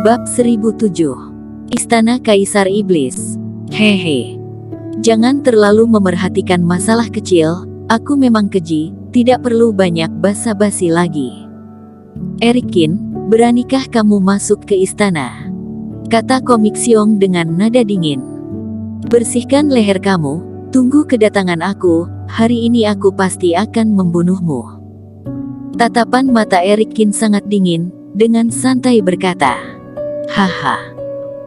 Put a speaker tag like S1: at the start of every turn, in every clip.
S1: Bab 1007. Istana Kaisar Iblis. Hehe. Jangan terlalu memerhatikan masalah kecil, aku memang keji, tidak perlu banyak basa-basi lagi. Erikin, beranikah kamu masuk ke istana? Kata Komik Xiong dengan nada dingin. Bersihkan leher kamu, tunggu kedatangan aku, hari ini aku pasti akan membunuhmu. Tatapan mata Erikin sangat dingin, dengan santai berkata, haha.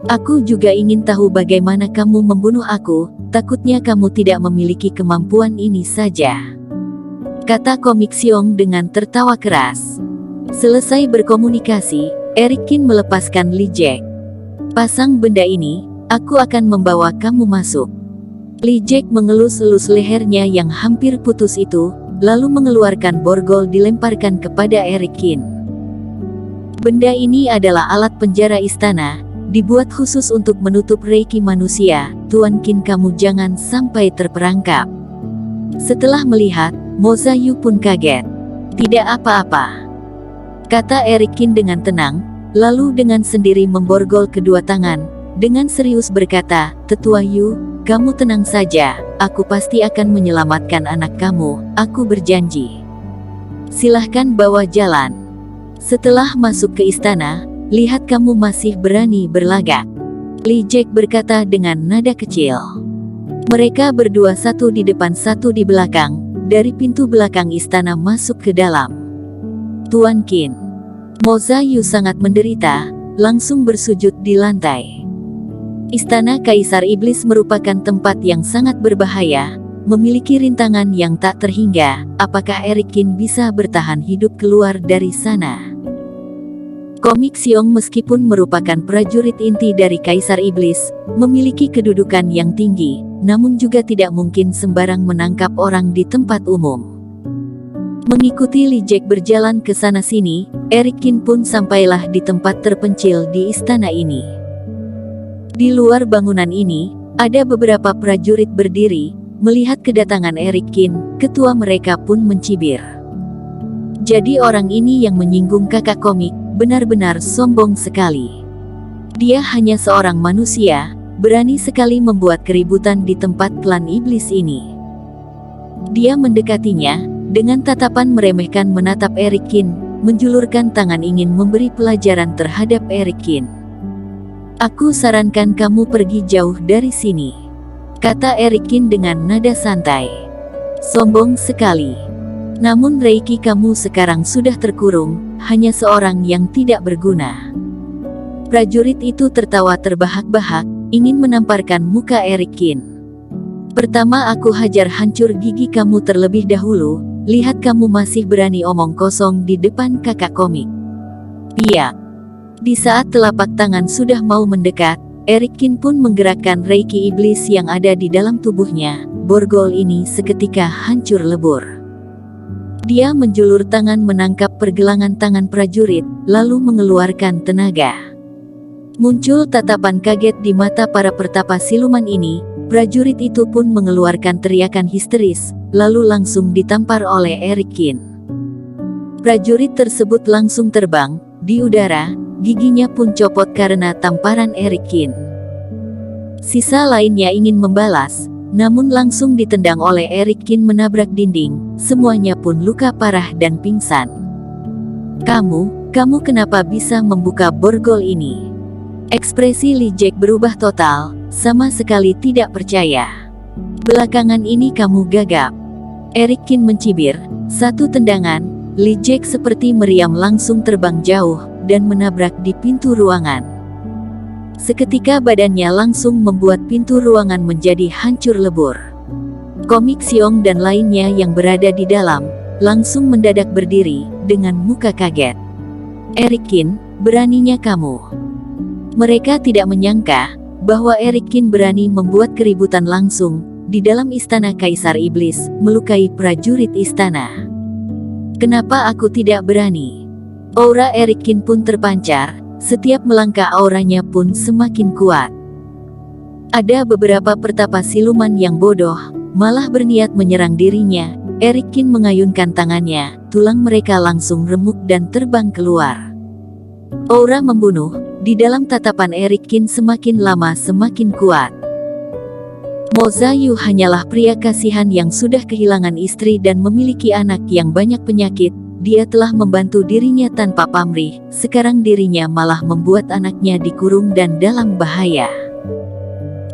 S1: Aku juga ingin tahu bagaimana kamu membunuh aku, takutnya kamu tidak memiliki kemampuan ini saja. Kata Komik Xiong dengan tertawa keras. Selesai berkomunikasi, Erikin melepaskan Li Jack. Pasang benda ini, aku akan membawa kamu masuk. Li Jack mengelus-elus lehernya yang hampir putus itu, lalu mengeluarkan borgol dilemparkan kepada Erikin. Benda ini adalah alat penjara istana, dibuat khusus untuk menutup reiki manusia, Tuan Qin kamu jangan sampai terperangkap. Setelah melihat, Mo Zayu pun kaget. Tidak apa-apa, kata Erikin dengan tenang, lalu dengan sendiri memborgol kedua tangan, dengan serius berkata, Tetua Yu, kamu tenang saja, aku pasti akan menyelamatkan anak kamu, aku berjanji. Silahkan bawa jalan. Setelah masuk ke istana, lihat kamu masih berani berlagak. Li Jack berkata dengan nada kecil. Mereka berdua satu di depan satu di belakang, dari pintu belakang istana masuk ke dalam. Tuan Qin. Mo Zayu sangat menderita, langsung bersujud di lantai. Istana Kaisar Iblis merupakan tempat yang sangat berbahaya, memiliki rintangan yang tak terhingga, apakah Erikin bisa bertahan hidup keluar dari sana? Komik Xiong meskipun merupakan prajurit inti dari Kaisar Iblis, memiliki kedudukan yang tinggi, namun juga tidak mungkin sembarang menangkap orang di tempat umum. Mengikuti Li Jack berjalan ke sana-sini, Erikin pun sampailah di tempat terpencil di istana ini. Di luar bangunan ini, ada beberapa prajurit berdiri, melihat kedatangan Erikin, ketua mereka pun mencibir. Jadi orang ini yang menyinggung kakak komik, benar-benar sombong sekali. Dia hanya seorang manusia, berani sekali membuat keributan di tempat klan iblis ini. Dia mendekatinya, dengan tatapan meremehkan menatap Erikin, menjulurkan tangan ingin memberi pelajaran terhadap Erikin. Aku sarankan kamu pergi jauh dari sini, kata Erikin dengan nada santai. Sombong sekali. Namun reiki kamu sekarang sudah terkurung, hanya seorang yang tidak berguna. Prajurit itu tertawa terbahak-bahak, ingin menamparkan muka Erikin. Pertama aku hajar hancur gigi kamu terlebih dahulu, lihat kamu masih berani omong kosong di depan kakak komik. Piak. Di saat telapak tangan sudah mau mendekat, Erikin pun menggerakkan reiki iblis yang ada di dalam tubuhnya, borgol ini seketika hancur lebur. Dia menjulur tangan menangkap pergelangan tangan prajurit, lalu mengeluarkan tenaga. Muncul tatapan kaget di mata para pertapa siluman ini, prajurit itu pun mengeluarkan teriakan histeris, lalu langsung ditampar oleh Erikin. Prajurit tersebut langsung terbang, di udara, giginya pun copot karena tamparan Erikin. Sisa lainnya ingin membalas, namun langsung ditendang oleh Erikin menabrak dinding, semuanya pun luka parah dan pingsan. Kamu kenapa bisa membuka borgol ini? Ekspresi Li Jack berubah total, sama sekali tidak percaya. Belakangan ini kamu gagap. Erikin mencibir, satu tendangan, Li Jack seperti meriam langsung terbang jauh, dan menabrak di pintu ruangan. Seketika badannya langsung membuat pintu ruangan menjadi hancur lebur. Komik Xiong dan lainnya yang berada di dalam, langsung mendadak berdiri, dengan muka kaget. Erikin, beraninya kamu. Mereka tidak menyangka, bahwa Erikin berani membuat keributan langsung, di dalam istana Kaisar Iblis, melukai prajurit istana. Kenapa aku tidak berani? Aura Erikin pun terpancar, setiap melangkah auranya pun semakin kuat. Ada beberapa pertapa siluman yang bodoh, malah berniat menyerang dirinya. Erikin mengayunkan tangannya, tulang mereka langsung remuk dan terbang keluar. Aura membunuh, di dalam tatapan Eric Kin semakin lama semakin kuat. Mo Zayu hanyalah pria kasihan yang sudah kehilangan istri dan memiliki anak yang banyak penyakit. Dia telah membantu dirinya tanpa pamrih, sekarang dirinya malah membuat anaknya dikurung dan dalam bahaya.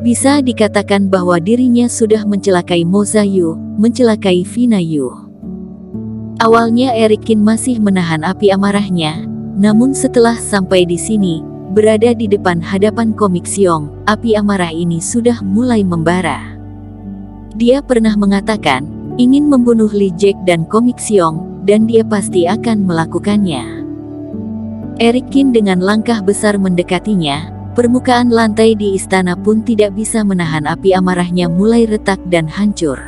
S1: Bisa dikatakan bahwa dirinya sudah mencelakai Mo Zayu, mencelakai Vina Yu. Awalnya Eric Kin masih menahan api amarahnya, namun setelah sampai di sini, berada di depan hadapan Komik Xiong, api amarah ini sudah mulai membara. Dia pernah mengatakan, ingin membunuh Li Jack dan Komik Xiong, dan dia pasti akan melakukannya. Eric Kin dengan langkah besar mendekatinya, permukaan lantai di istana pun tidak bisa menahan api amarahnya mulai retak dan hancur.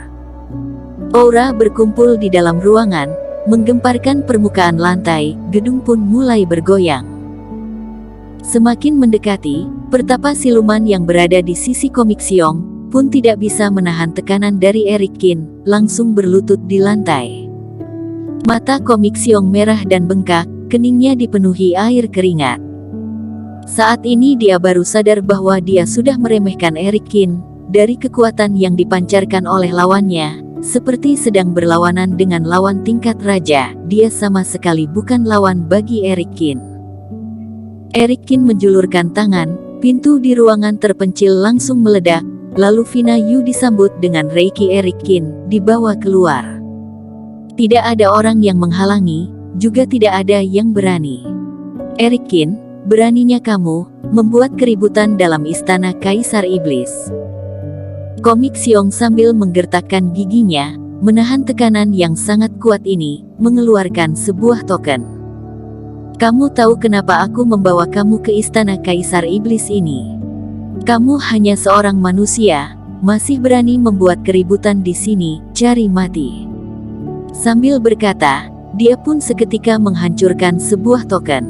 S1: Aura berkumpul di dalam ruangan, menggemparkan permukaan lantai, gedung pun mulai bergoyang. Semakin mendekati, pertapa siluman yang berada di sisi Komik Xiong pun tidak bisa menahan tekanan dari Eric Kin, langsung berlutut di lantai. Mata Komik Xiong merah dan bengkak, keningnya dipenuhi air keringat. Saat ini dia baru sadar bahwa dia sudah meremehkan Eric Kin, dari kekuatan yang dipancarkan oleh lawannya, seperti sedang berlawanan dengan lawan tingkat raja, dia sama sekali bukan lawan bagi Eric Kin. Eric Kin menjulurkan tangan, pintu di ruangan terpencil langsung meledak, lalu Vina Yu disambut dengan Reiki Eric Kin, dibawa keluar. Tidak ada orang yang menghalangi, juga tidak ada yang berani. Eric Kin, beraninya kamu membuat keributan dalam istana Kaisar Iblis. Komik Xiong sambil menggertakkan giginya, menahan tekanan yang sangat kuat ini, mengeluarkan sebuah token. Kamu tahu kenapa aku membawa kamu ke istana Kaisar Iblis ini? Kamu hanya seorang manusia, masih berani membuat keributan di sini, cari mati. Sambil berkata, dia pun seketika menghancurkan sebuah token.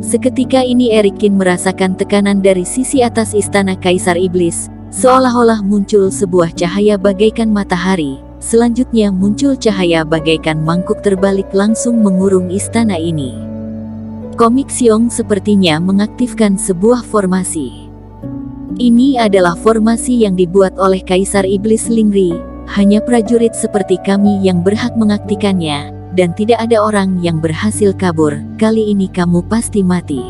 S1: Seketika ini Eric Kin merasakan tekanan dari sisi atas istana Kaisar Iblis, seolah-olah muncul sebuah cahaya bagaikan matahari, selanjutnya muncul cahaya bagaikan mangkuk terbalik langsung mengurung istana ini. Komik Xiong sepertinya mengaktifkan sebuah formasi. Ini adalah formasi yang dibuat oleh Kaisar Iblis Lingri, hanya prajurit seperti kami yang berhak mengaktifkannya, dan tidak ada orang yang berhasil kabur, kali ini kamu pasti mati.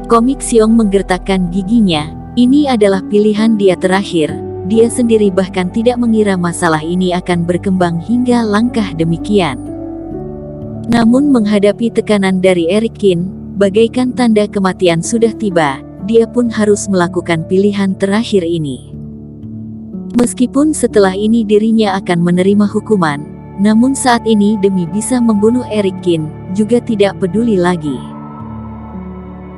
S1: Komik Xiong menggertakkan giginya, ini adalah pilihan dia terakhir, dia sendiri bahkan tidak mengira masalah ini akan berkembang hingga langkah demikian. Namun menghadapi tekanan dari Eric Kin, bagaikan tanda kematian sudah tiba, dia pun harus melakukan pilihan terakhir ini. Meskipun setelah ini dirinya akan menerima hukuman, namun saat ini demi bisa membunuh Eric Kin, juga tidak peduli lagi.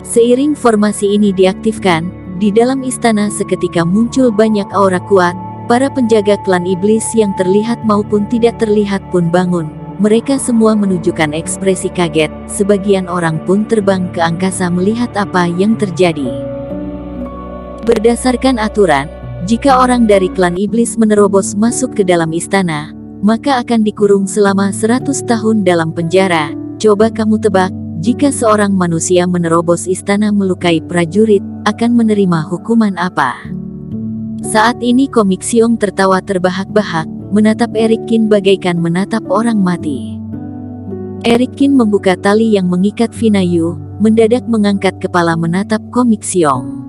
S1: Seiring formasi ini diaktifkan, di dalam istana seketika muncul banyak aura kuat, para penjaga klan iblis yang terlihat maupun tidak terlihat pun bangun. Mereka semua menunjukkan ekspresi kaget, sebagian orang pun terbang ke angkasa melihat apa yang terjadi. Berdasarkan aturan, jika orang dari klan iblis menerobos masuk ke dalam istana, maka akan dikurung selama 100 tahun dalam penjara. Coba kamu tebak, jika seorang manusia menerobos istana melukai prajurit, akan menerima hukuman apa? Saat ini Komik Xiong tertawa terbahak-bahak, menatap Eric Kin bagaikan menatap orang mati. Eric Kin membuka tali yang mengikat Vina Yu, mendadak mengangkat kepala menatap Komik Xiong.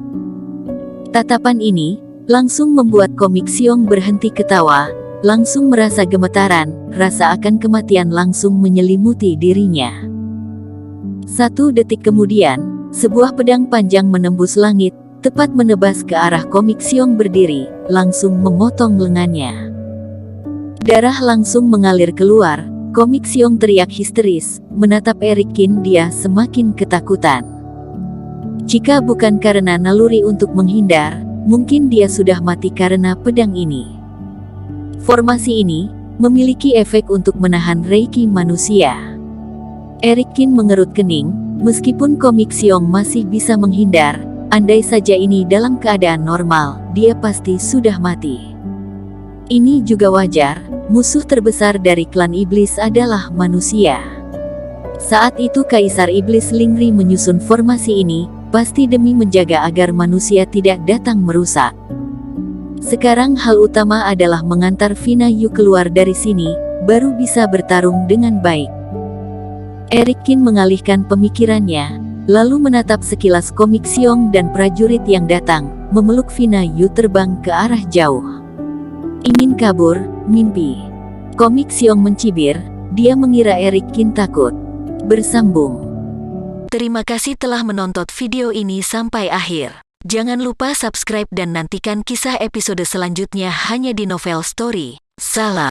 S1: Tatapan ini langsung membuat Komik Xiong berhenti ketawa, langsung merasa gemetaran, rasa akan kematian langsung menyelimuti dirinya. 1 detik kemudian, sebuah pedang panjang menembus langit, tepat menebas ke arah Komik Xiong berdiri, langsung memotong lengannya. Darah langsung mengalir keluar, Komik Xiong teriak histeris, menatap Eric Kin dia semakin ketakutan. Jika bukan karena naluri untuk menghindar, mungkin dia sudah mati karena pedang ini. Formasi ini memiliki efek untuk menahan Reiki manusia. Eric Kin mengerut kening, meskipun Komik Xiong masih bisa menghindar, andai saja ini dalam keadaan normal, dia pasti sudah mati. Ini juga wajar, musuh terbesar dari klan iblis adalah manusia. Saat itu Kaisar Iblis Lingri menyusun formasi ini, pasti demi menjaga agar manusia tidak datang merusak. Sekarang hal utama adalah mengantar Vina Yu keluar dari sini, baru bisa bertarung dengan baik. Eric Kin mengalihkan pemikirannya, lalu menatap sekilas komik Xiong dan prajurit yang datang, memeluk Vina Yu terbang ke arah jauh. Ingin kabur, mimpi. Komik Xiong mencibir, dia mengira Eric Kin takut. Bersambung. Terima kasih telah menonton video ini sampai akhir. Jangan lupa subscribe dan nantikan kisah episode selanjutnya hanya di Novel Story. Salam.